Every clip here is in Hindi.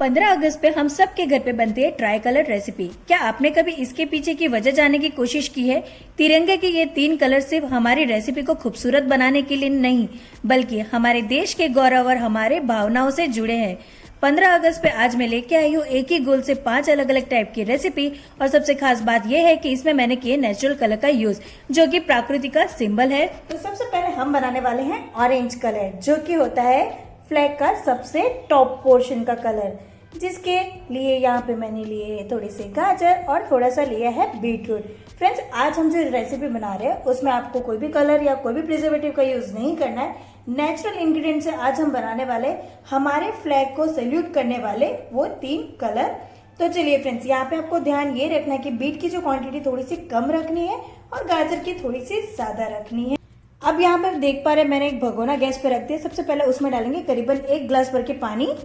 15 अगस्त पे हम सब के घर पे बनती है ट्राई कलर रेसिपी। क्या आपने कभी इसके पीछे की वजह जानने की कोशिश की है? तिरंगे के ये 3 कलर सिर्फ हमारी रेसिपी को खूबसूरत बनाने के लिए नहीं, बल्कि हमारे देश के गौरव और हमारे भावनाओं से जुड़े हैं। 15 अगस्त पे आज मैं लेके आई हूँ एक ही गोल से 5 अलग अलग टाइप की रेसिपी। और सबसे खास बात यह है कि इसमें मैंने किए नेचुरल कलर का यूज, जो कि प्रकृति का सिंबल है। तो सबसे पहले हम बनाने वाले हैं ऑरेंज कलर, जो कि होता है फ्लैग का सबसे टॉप पोर्शन का कलर, जिसके लिए यहाँ पे मैंने लिए थोड़ी सी गाजर और थोड़ा सा लिया है बीटरूट। फ्रेंड्स, आज हम जो रेसिपी बना रहे हैं उसमें आपको कोई भी कलर या कोई भी प्रिजर्वेटिव का यूज नहीं करना है। नेचुरल इंग्रेडिएंट से आज हम बनाने वाले हमारे फ्लैग को सैल्यूट करने वाले वो 3 कलर। तो चलिए फ्रेंड्स, यहाँ पे आपको ध्यान ये रखना है कि बीट की जो क्वांटिटी थोड़ी सी कम रखनी है और गाजर की थोड़ी सी ज्यादा रखनी है। अब यहाँ पे देख पा रहे हैं मैंने एक भगोना गैस पे रख दिया। सबसे पहले उसमें डालेंगे करीबन 1 गिलास भर के पानी।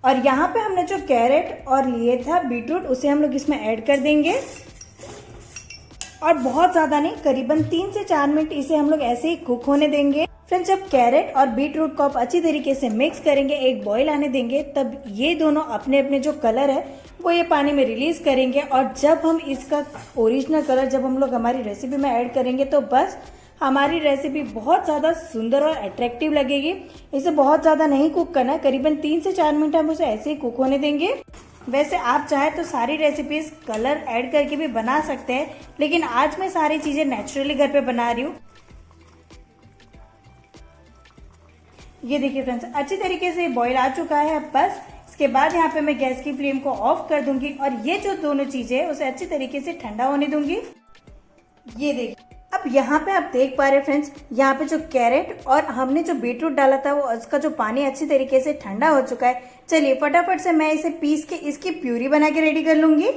और यहाँ पे हमने जो कैरेट और लिए था बीटरूट, उसे हम लोग इसमें ऐड कर देंगे। और बहुत ज्यादा नहीं, करीबन 3 से 4 मिनट इसे हम लोग ऐसे ही कुक होने देंगे। फ्रेंड्स, जब कैरेट और बीटरूट को आप अच्छी तरीके से मिक्स करेंगे, एक बॉईल आने देंगे, तब ये दोनों अपने अपने जो कलर है वो ये पानी में रिलीज करेंगे। और जब हम इसका ओरिजिनल कलर जब हम लोग हमारी रेसिपी में ऐड करेंगे, तो बस हमारी रेसिपी बहुत ज्यादा सुंदर और अट्रैक्टिव लगेगी। इसे बहुत ज्यादा नहीं कुक करना है, करीबन 3 से 4 मिनट हम उसे ऐसे ही कुक होने देंगे। वैसे आप चाहे तो सारी रेसिपीज कलर ऐड करके भी बना सकते हैं, लेकिन आज मैं सारी चीजें नेचुरली घर पे बना रही हूँ। ये देखिए फ्रेंड्स, अच्छी तरीके से बॉईल आ चुका है। अब बस इसके बाद यहाँ पे मैं गैस की फ्लेम को ऑफ कर दूंगी और ये जो दोनों चीजें है उसे अच्छी तरीके से ठंडा होने दूंगी। ये देखिए, अब यहाँ पे आप देख पा रहे फ्रेंड्स, यहाँ पे जो कैरेट और हमने जो बीटरूट डाला था वो उसका जो पानी अच्छी तरीके से ठंडा हो चुका है। चलिए फटाफट से मैं इसे पीस के इसकी प्यूरी बना के रेडी कर लूंगी।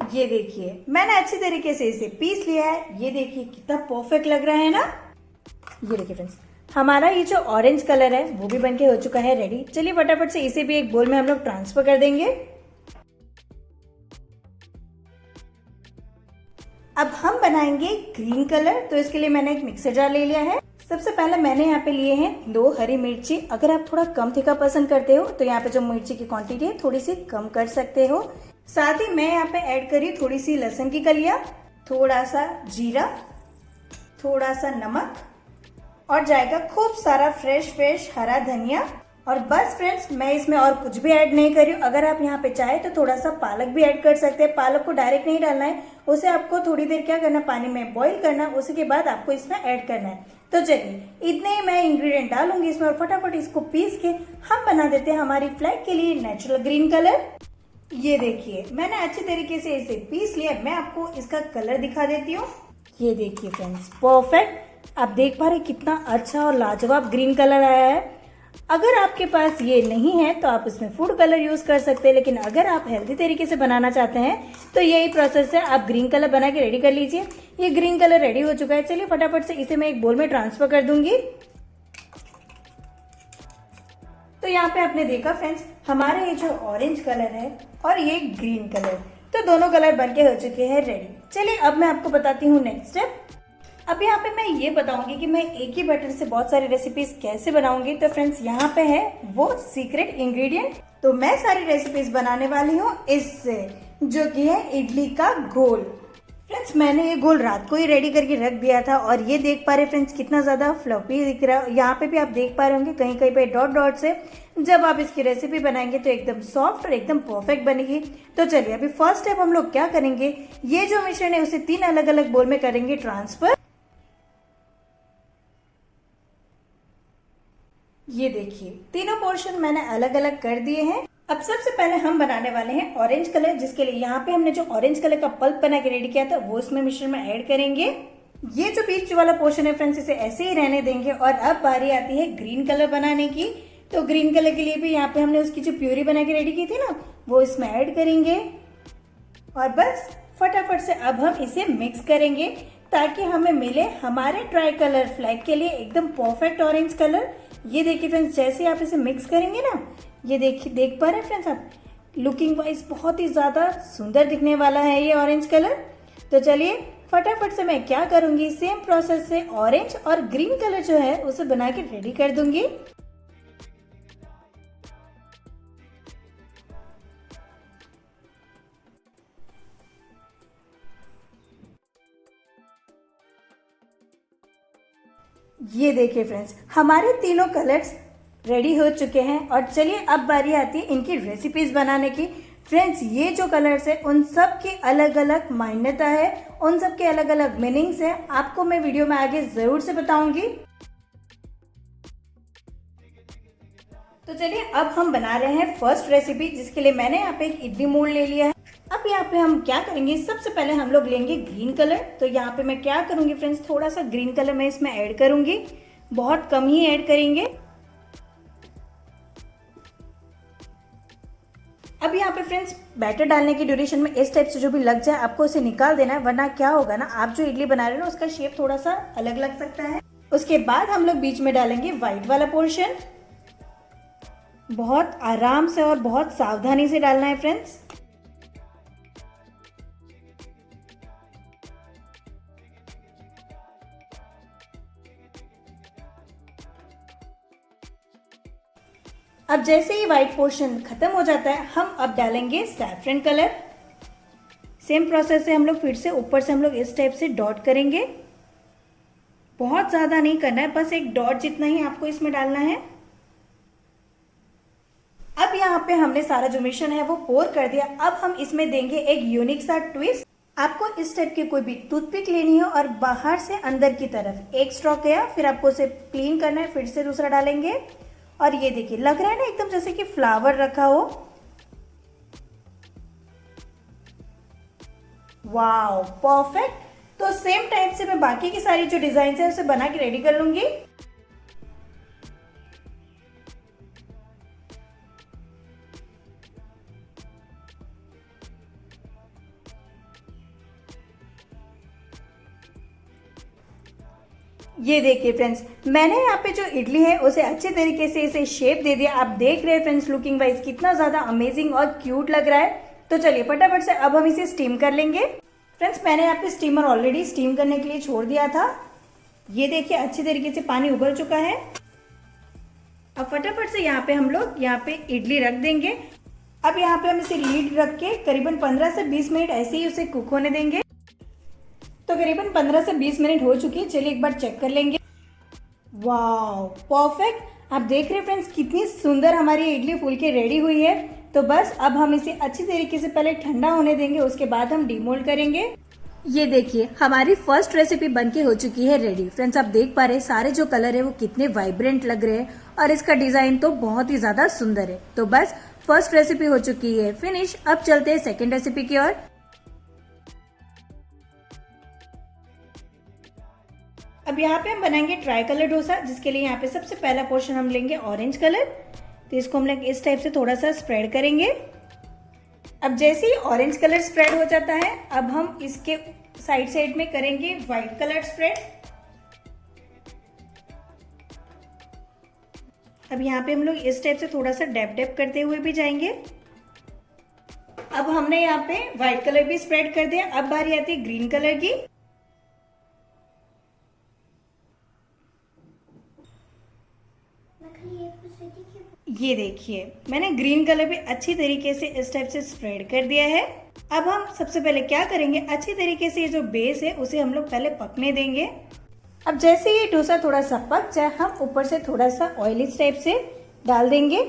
ये देखिए, मैंने अच्छी तरीके से इसे पीस लिया है। ये देखिए कितना परफेक्ट लग रहा है ना। ये देखिए फ्रेंड्स, हमारा ये जो ऑरेंज कलर है वो भी बनके हो चुका है रेडी। चलिए फटाफट से इसे भी एक बोल में हम लोग ट्रांसफर कर देंगे। अब हम बनाएंगे ग्रीन कलर, तो इसके लिए मैंने एक मिक्सर जार ले लिया है। सबसे पहले मैंने यहाँ पे लिए हैं 2 हरी मिर्ची। अगर आप थोड़ा कम तीखा पसंद करते हो तो यहाँ पे जो मिर्ची की क्वांटिटी है थोड़ी सी कम कर सकते हो। साथ ही मैं यहाँ पे ऐड करी थोड़ी सी लहसुन की कलियां, थोड़ा सा जीरा, थोड़ा सा नमक और जाएगा खूब सारा फ्रेश हरा धनिया। और बस फ्रेंड्स, मैं इसमें और कुछ भी ऐड नहीं कर रही हूँ। अगर आप यहाँ पे चाहे तो थोड़ा सा पालक भी ऐड कर सकते हैं। पालक को डायरेक्ट नहीं डालना है, उसे आपको थोड़ी देर क्या करना, पानी में बॉईल करना है, उसके बाद आपको इसमें ऐड करना है। तो चलिए इतने ही मैं इंग्रेडिएंट डालूंगी इसमें और फटाफट इसको पीस के हम बना देते हैं हमारी फ्लैग के लिए नेचुरल ग्रीन कलर। ये देखिए, मैंने अच्छी तरीके से इसे पीस लिया। मैं आपको इसका कलर दिखा देती हूँ। ये देखिए फ्रेंड्स, परफेक्ट। आप देख पा रहे कितना अच्छा और लाजवाब ग्रीन कलर आया है। अगर आपके पास ये नहीं है तो आप इसमें फूड कलर यूज कर सकते हैं, लेकिन अगर आप हेल्दी तरीके से बनाना चाहते हैं तो यही प्रोसेस है। आप ग्रीन कलर बना के रेडी कर लीजिए। ये ग्रीन कलर रेडी हो चुका है। चलिए फटाफट से इसे मैं एक बोल में ट्रांसफर कर दूंगी। तो यहाँ पे आपने देखा फ्रेंड्स, हमारा ये जो ऑरेंज कलर है और ये ग्रीन कलर, तो दोनों कलर बनके हो चुके हैं रेडी। चलिए अब मैं आपको बताती हूँ नेक्स्ट स्टेप। अब यहाँ पे मैं ये बताऊंगी कि मैं एक ही बैटर से बहुत सारी रेसिपीज कैसे बनाऊंगी। तो फ्रेंड्स, यहाँ पे है वो सीक्रेट इंग्रेडिएंट। तो मैं सारी रेसिपीज बनाने वाली हूँ इससे, जो कि है इडली का घोल। फ्रेंड्स, मैंने ये घोल रात को ही रेडी करके रख दिया था और ये देख पा रहे फ्रेंड्स कितना ज्यादा फ्लफी दिख रहा है। यहाँ पे भी आप देख पा रहे होंगे कहीं कहीं पे डॉट डॉट से। जब आप इसकी रेसिपी बनाएंगे तो एकदम सॉफ्ट और एकदम परफेक्ट बनेगी। तो चलिए अभी फर्स्ट स्टेप हम लोग क्या करेंगे, ये जो मिश्रण है उसे 3 अलग अलग बोल में करेंगे ट्रांसफर। ये देखिए, तीनों पोर्शन मैंने अलग अलग कर दिए हैं। अब सबसे पहले हम बनाने वाले हैं ऑरेंज कलर, जिसके लिए यहाँ पे हमने जो ऑरेंज कलर का पल्प बना के रेडी किया था वो इसमें मिश्रण में ऐड करेंगे। ये जो बीच वाला पोर्शन है फ्रेंड्स, इसे ऐसे ही रहने देंगे। और अब बारी आती है ग्रीन कलर बनाने की। तो ग्रीन कलर के लिए भी यहाँ पे हमने उसकी जो प्यूरी बना के रेडी की थी ना, वो इसमें ऐड करेंगे। और बस फटाफट से अब हम इसे मिक्स करेंगे ताकि हमें मिले हमारे ट्राई कलर फ्लैग के लिए एकदम परफेक्ट ऑरेंज कलर। ये देखिए फ्रेंड्स, जैसे आप इसे मिक्स करेंगे ना, ये देखिए, देख पा रहे हैं फ्रेंड्स आप, लुकिंग वाइज बहुत ही ज्यादा सुंदर दिखने वाला है ये ऑरेंज कलर। तो चलिए फटाफट से मैं क्या करूंगी, सेम प्रोसेस से ऑरेंज और ग्रीन कलर जो है उसे बना के रेडी कर दूंगी। ये देखिए फ्रेंड्स, हमारे तीनों कलर्स रेडी हो चुके हैं और चलिए अब बारी आती है इनकी रेसिपीज बनाने की। फ्रेंड्स, ये जो कलर्स है उन सब की अलग अलग मान्यता है, उन सब के अलग अलग मीनिंग्स है। आपको मैं वीडियो में आगे जरूर से बताऊंगी। तो चलिए अब हम बना रहे हैं फर्स्ट रेसिपी, जिसके लिए मैंने यहाँ पे एक इडली मोल्ड ले लिया है। अब यहाँ पे हम क्या करेंगे, सबसे पहले हम लोग लेंगे ग्रीन कलर। तो यहाँ पे मैं क्या करूंगी फ्रेंड्स, थोड़ा सा ग्रीन कलर मैं इसमें ऐड करूंगी, बहुत कम ही ऐड करेंगे। अब यहाँ पे फ्रेंड्स बैटर डालने की ड्यूरेशन में इस टाइप से जो भी लग जाए आपको उसे निकाल देना है, वरना क्या होगा ना, आप जो इडली बना रहे हो ना उसका शेप थोड़ा सा अलग लग सकता है। उसके बाद हम लोग बीच में डालेंगे व्हाइट वाला पोर्शन। बहुत आराम से और बहुत सावधानी से डालना है फ्रेंड्स। अब जैसे ही व्हाइट पोर्शन खत्म हो जाता है, हम अब डालेंगे सैफरन कलर। सेम प्रोसेस से हम लोग फिर से ऊपर से हम लोग इस टाइप से डॉट करेंगे। बहुत ज्यादा नहीं करना है, बस एक डॉट जितना ही आपको इसमें डालना है। अब यहाँ पे हमने सारा जो मिश्रण है वो पोर कर दिया। अब हम इसमें देंगे एक यूनिक सा ट्विस्ट। आपको इस टाइप की कोई भी टूथपिक लेनी है और बाहर से अंदर की तरफ एक स्ट्रोक किया, फिर आपको उसे क्लीन करना है, फिर से दूसरा डालेंगे और ये देखिए लग रहा है ना एकदम जैसे कि फ्लावर रखा हो। Wow, perfect. तो सेम टाइप से मैं बाकी की सारी जो डिजाइन है उसे बना के रेडी कर लूंगी। ये देखिए फ्रेंड्स, मैंने यहाँ पे जो इडली है उसे अच्छे तरीके से इसे शेप दे दिया। आप देख रहे हैं फ्रेंड्स, लुकिंग वाइज कितना ज्यादा अमेजिंग और क्यूट लग रहा है। तो चलिए फटाफट से अब हम इसे स्टीम कर लेंगे। फ्रेंड्स, मैंने यहाँ पे स्टीमर ऑलरेडी स्टीम करने के लिए छोड़ दिया था। ये देखिए अच्छे तरीके से पानी उबल चुका है। अब फटाफट से यहाँ पे हम लोग यहाँ पे इडली रख देंगे। अब यहाँ पे हम इसे लीड रख के करीबन 15 से 20 मिनट ऐसे ही उसे कुक होने देंगे। तो करीबन 15 से 20 मिनट हो चुकी है। चलिए एक बार चेक कर लेंगे। Wow, perfect. आप देख रहे हैं फ्रेंड्स कितनी सुंदर हमारी इडली फूल के रेडी हुई है। तो बस अब हम इसे अच्छी तरीके से पहले ठंडा होने देंगे, उसके बाद हम डीमोल्ड करेंगे। ये देखिए हमारी फर्स्ट रेसिपी बनके हो चुकी है रेडी। फ्रेंड्स, आप देख पा रहे हैं सारे जो कलर है वो कितने वाइब्रेंट लग रहे हैं और इसका डिजाइन तो बहुत ही ज्यादा सुंदर है। तो बस फर्स्ट रेसिपी हो चुकी है फिनिश। अब चलते हैं सेकेंड रेसिपी की ओर। अब यहाँ पे हम बनाएंगे ट्राई कलर डोसा, जिसके लिए यहाँ पे सबसे पहला पोर्शन हम लेंगे ऑरेंज कलर। तो इसको हम लोग इस टाइप से थोड़ा सा स्प्रेड करेंगे। अब जैसे ही ऑरेंज कलर स्प्रेड हो जाता है, अब हम इसके साइड साइड में करेंगे व्हाइट कलर स्प्रेड। अब यहाँ पे हम लोग इस टाइप से थोड़ा सा डैप डैप करते हुए भी जाएंगे। अब हमने यहाँ पे व्हाइट कलर भी स्प्रेड कर दिया। अब बारी आती है ग्रीन कलर की। ये देखिए मैंने ग्रीन कलर भी अच्छी तरीके से इस टाइप से स्प्रेड कर दिया है। अब हम सबसे पहले क्या करेंगे, अच्छी तरीके से ये जो बेस है उसे हम लोग पहले पकने देंगे। अब जैसे ये डोसा थोड़ा सा पक जाए, हम ऊपर से थोड़ा सा ऑयल इस टाइप से डाल देंगे।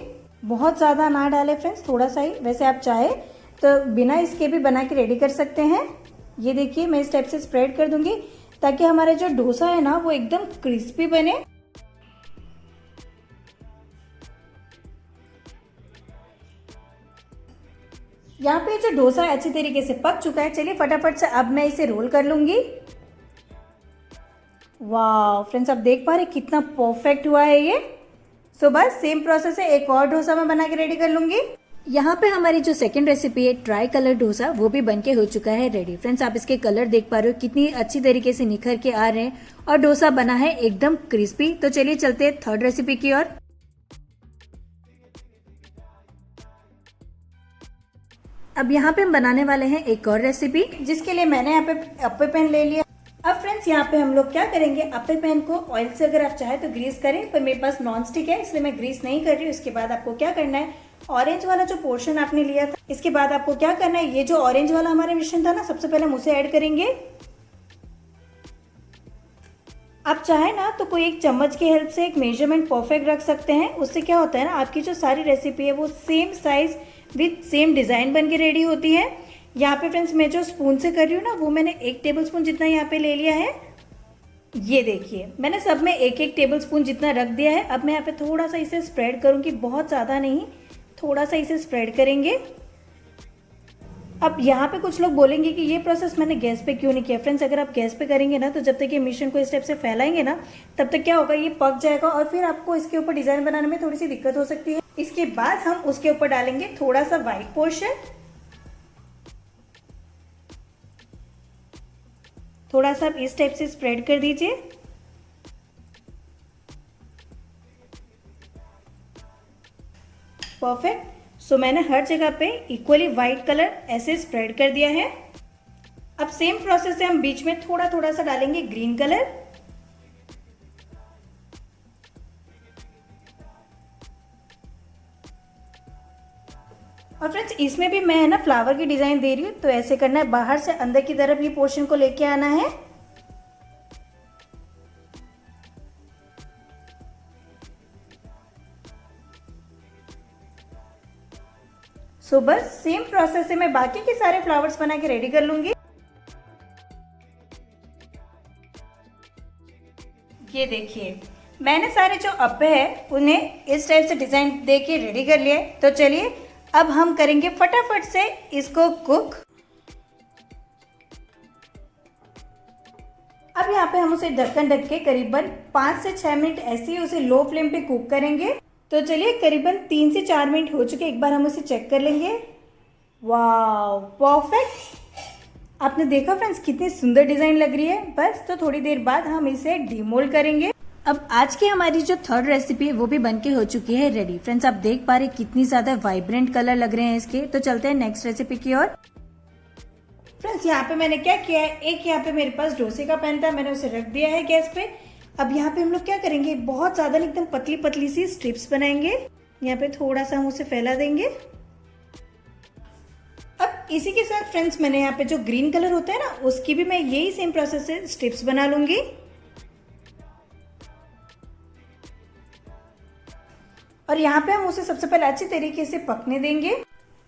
बहुत ज्यादा ना डाले फ्रेंड्स, थोड़ा सा ही। वैसे आप चाहे तो बिना इसके भी बना के रेडी कर सकते हैं। ये देखिए मैं इस टाइप से स्प्रेड कर दूंगी ताकि हमारा जो डोसा है ना वो एकदम क्रिस्पी बने। यहाँ पे जो डोसा है अच्छी तरीके से पक चुका है। चलिए फटाफट से अब मैं इसे रोल कर लूंगी। वाह फ्रेंड्स, आप देख पा रहे कितना परफेक्ट हुआ है ये। सो बस सेम प्रोसेस है, एक और डोसा मैं बना के रेडी कर लूंगी। यहाँ पे हमारी जो सेकंड रेसिपी है ट्राई कलर डोसा, वो भी बनके हो चुका है रेडी। फ्रेंड्स, आप इसके कलर देख पा रहे हो कितनी अच्छी तरीके से निखर के आ रहे हैं और डोसा बना है एकदम क्रिस्पी। तो चलिए चलते हैं थर्ड रेसिपी की ओर। अब यहाँ पे हम बनाने वाले हैं एक और रेसिपी, जिसके लिए मैंने यहाँ पे अप्पे पैन ले लिया। अब फ्रेंड्स यहाँ पे हम लोग क्या करेंगे, अप्पे पैन को ऑयल से अगर आप चाहे तो ग्रीस करें, पर मेरे पास नॉन स्टिक है इसलिए मैं ग्रीस नहीं कर रही हूँ। इसके बाद आपको क्या करना है, ऑरेंज वाला जो पोर्शन आपने लिया था, इसके बाद आपको क्या करना है, ये जो ऑरेंज वाला हमारा मिश्रण था ना, सबसे पहले हम उसे ऐड करेंगे। आप चाहे ना तो कोई एक चम्मच की हेल्प से एक मेजरमेंट परफेक्ट रख सकते हैं। उससे क्या होता है ना, आपकी जो सारी रेसिपी है वो same size with same design बन के रेडी होती है। यहाँ पे फ्रेंड्स मैं जो स्पून से कर रही हूँ ना, वो मैंने 1 टेबलस्पून जितना यहाँ पे ले लिया है। ये देखिए मैंने सब में 1-1 टेबलस्पून जितना रख दिया है। अब मैं यहाँ पे थोड़ा सा इसे स्प्रेड करूंगी, बहुत ज़्यादा नहीं, थोड़ा सा इसे स्प्रेड करेंगे। अब यहाँ पे कुछ लोग बोलेंगे कि ये प्रोसेस मैंने गैस पे क्यों नहीं किया। फ्रेंड्स अगर आप गैस पे करेंगे ना, तो जब तक ये मिश्रण को इस टाइप से फैलाएंगे ना, तब तक क्या होगा, ये पक जाएगा और फिर आपको इसके ऊपर डिजाइन बनाने में थोड़ी सी दिक्कत हो सकती है। इसके बाद हम उसके ऊपर डालेंगे थोड़ा सा व्हाइट पोर्शन, थोड़ा सा इस टाइप से स्प्रेड कर दीजिए। परफेक्ट। सो मैंने हर जगह पे इक्वली व्हाइट कलर ऐसे स्प्रेड कर दिया है। अब सेम प्रोसेस से हम बीच में थोड़ा थोड़ा सा डालेंगे ग्रीन कलर। और फ्रेंड्स इसमें भी मैं ना फ्लावर की डिजाइन दे रही हूँ, तो ऐसे करना है, बाहर से अंदर की तरफ ये पोर्शन को लेके आना है। सो बस सेम प्रोसेस से मैं बाकी के सारे फ्लावर्स बना के रेडी कर लूंगी। ये देखिए मैंने सारे जो अप्पे हैं उन्हें इस टाइप से डिजाइन दे के रेडी कर लिया। तो चलिए अब हम करेंगे फटाफट से इसको कुक। अब यहाँ पे हम उसे ढक्कन ढक के करीबन 5 से 6 मिनट ऐसे ही उसे लो फ्लेम पे कुक करेंगे। तो चलिए करीबन 3 से 4 मिनट हो चुके, एक बार हम उसे चेक कर लेंगे। वाव परफेक्ट। आपने देखा फ्रेंड्स कितनी सुंदर डिजाइन लग रही है। बस तो थोड़ी देर बाद हम इसे डीमोल्ड करेंगे। अब आज की हमारी जो थर्ड रेसिपी है वो भी बनके हो चुकी है रेडी। फ्रेंड्स आप देख पा रहे कितनी ज्यादा वाइब्रेंट कलर लग रहे हैं इसके। तो चलते हैं नेक्स्ट रेसिपी की ओर। फ्रेंड्स यहाँ पे मैंने क्या किया है, एक यहाँ पे मेरे पास डोसे का पैन था, मैंने उसे रख दिया है गैस पे। अब यहाँ पे हम लोग क्या करेंगे, बहुत ज्यादा एकदम पतली पतली सी स्ट्रिप्स बनाएंगे। यहाँ पे थोड़ा सा हम उसे फैला देंगे। अब इसी के साथ फ्रेंड्स मैंने यहाँ पे जो ग्रीन कलर होता है ना, उसकी भी मैं यही सेम प्रोसेस से स्ट्रिप्स बना लूंगी। और यहाँ पे हम उसे सबसे पहले अच्छी तरीके से पकने देंगे।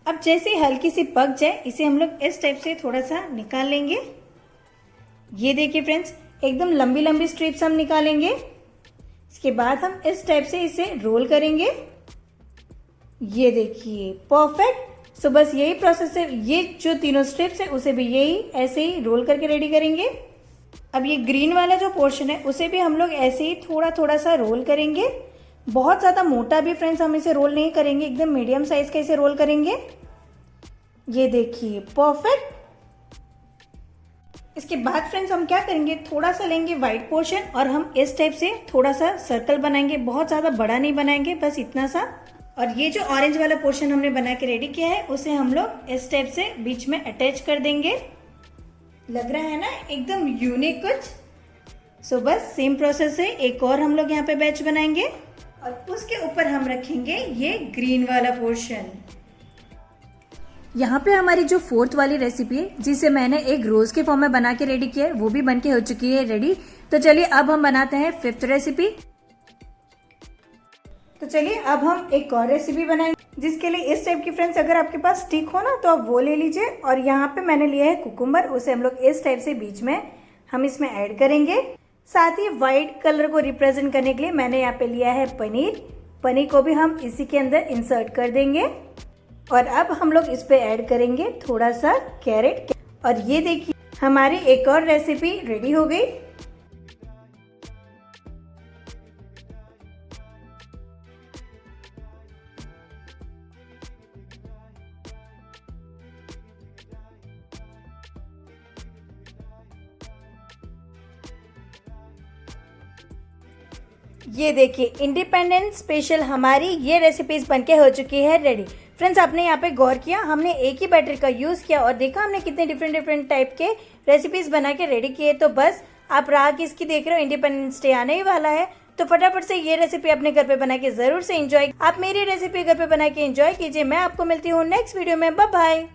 अब जैसे हल्की सी पक जाए, इसे हम लोग इस टाइप से थोड़ा सा निकाल लेंगे। ये देखिए फ्रेंड्स एकदम लंबी लंबी स्ट्रिप्स हम निकालेंगे। इसके बाद हम इस टाइप से इसे रोल करेंगे। ये देखिए परफेक्ट। सो बस यही प्रोसेस है, ये जो तीनों स्ट्रिप्स है उसे भी यही ऐसे ही रोल करके रेडी करेंगे। अब ये ग्रीन वाला जो पोर्शन है उसे भी हम लोग ऐसे ही थोड़ा थोड़ा सा रोल करेंगे। बहुत ज्यादा मोटा भी फ्रेंड्स हम इसे रोल नहीं करेंगे, एकदम मीडियम साइज का इसे रोल करेंगे। ये देखिए परफेक्ट। इसके बाद फ्रेंड्स हम क्या करेंगे, थोड़ा सा लेंगे व्हाइट पोर्शन और हम इस टाइप से थोड़ा सा सर्कल बनाएंगे। बहुत ज्यादा बड़ा नहीं बनाएंगे, बस इतना सा। और ये जो ऑरेंज वाला पोर्शन हमने बना के रेडी किया है उसे हम लोग इस टाइप से बीच में अटैच कर देंगे। लग रहा है ना एकदम यूनिक कुछ। सो बस सेम प्रोसेस से एक और हम लोग यहाँ पे बैच बनाएंगे और उसके ऊपर हम रखेंगे ये ग्रीन वाला पोर्शन। यहाँ पे हमारी जो फोर्थ वाली रेसिपी है, जिसे मैंने एक रोज के फॉर्म में बना के रेडी किया है, वो भी बनके हो चुकी है रेडी। तो चलिए अब हम बनाते हैं फिफ्थ रेसिपी। तो चलिए अब हम एक और रेसिपी बनाएंगे, जिसके लिए इस टाइप की फ्रेंड्स अगर आपके पास स्टिक हो ना तो आप वो ले लीजिए। और यहाँ पे मैंने लिया है कुकुम्बर, उसे हम लोग इस टाइप से बीच में हम इसमें ऐड करेंगे। साथ ही व्हाइट कलर को रिप्रेजेंट करने के लिए मैंने यहाँ पे लिया है पनीर। पनीर को भी हम इसी के अंदर इंसर्ट कर देंगे। और अब हम लोग इस पे ऐड करेंगे थोड़ा सा कैरेट। और ये देखिए हमारी एक और रेसिपी रेडी हो गई। ये देखिए इंडिपेंडेंस स्पेशल हमारी ये रेसिपीज बनके हो चुकी है रेडी। फ्रेंड्स आपने यहाँ पे गौर किया, हमने एक ही बैटर का यूज किया और देखा हमने कितने डिफरेंट टाइप के रेसिपीज बना के रेडी किए। तो बस आप राह किसकी देख रहे हो, इंडिपेंडेंस डे आने ही वाला है, तो फटाफट से ये रेसिपी अपने घर पे बना के जरूर से एंजॉय। आप मेरी रेसिपी घर पे बना के एंजॉय कीजिए। मैं आपको मिलती हूँ नेक्स्ट वीडियो में। Bye bye.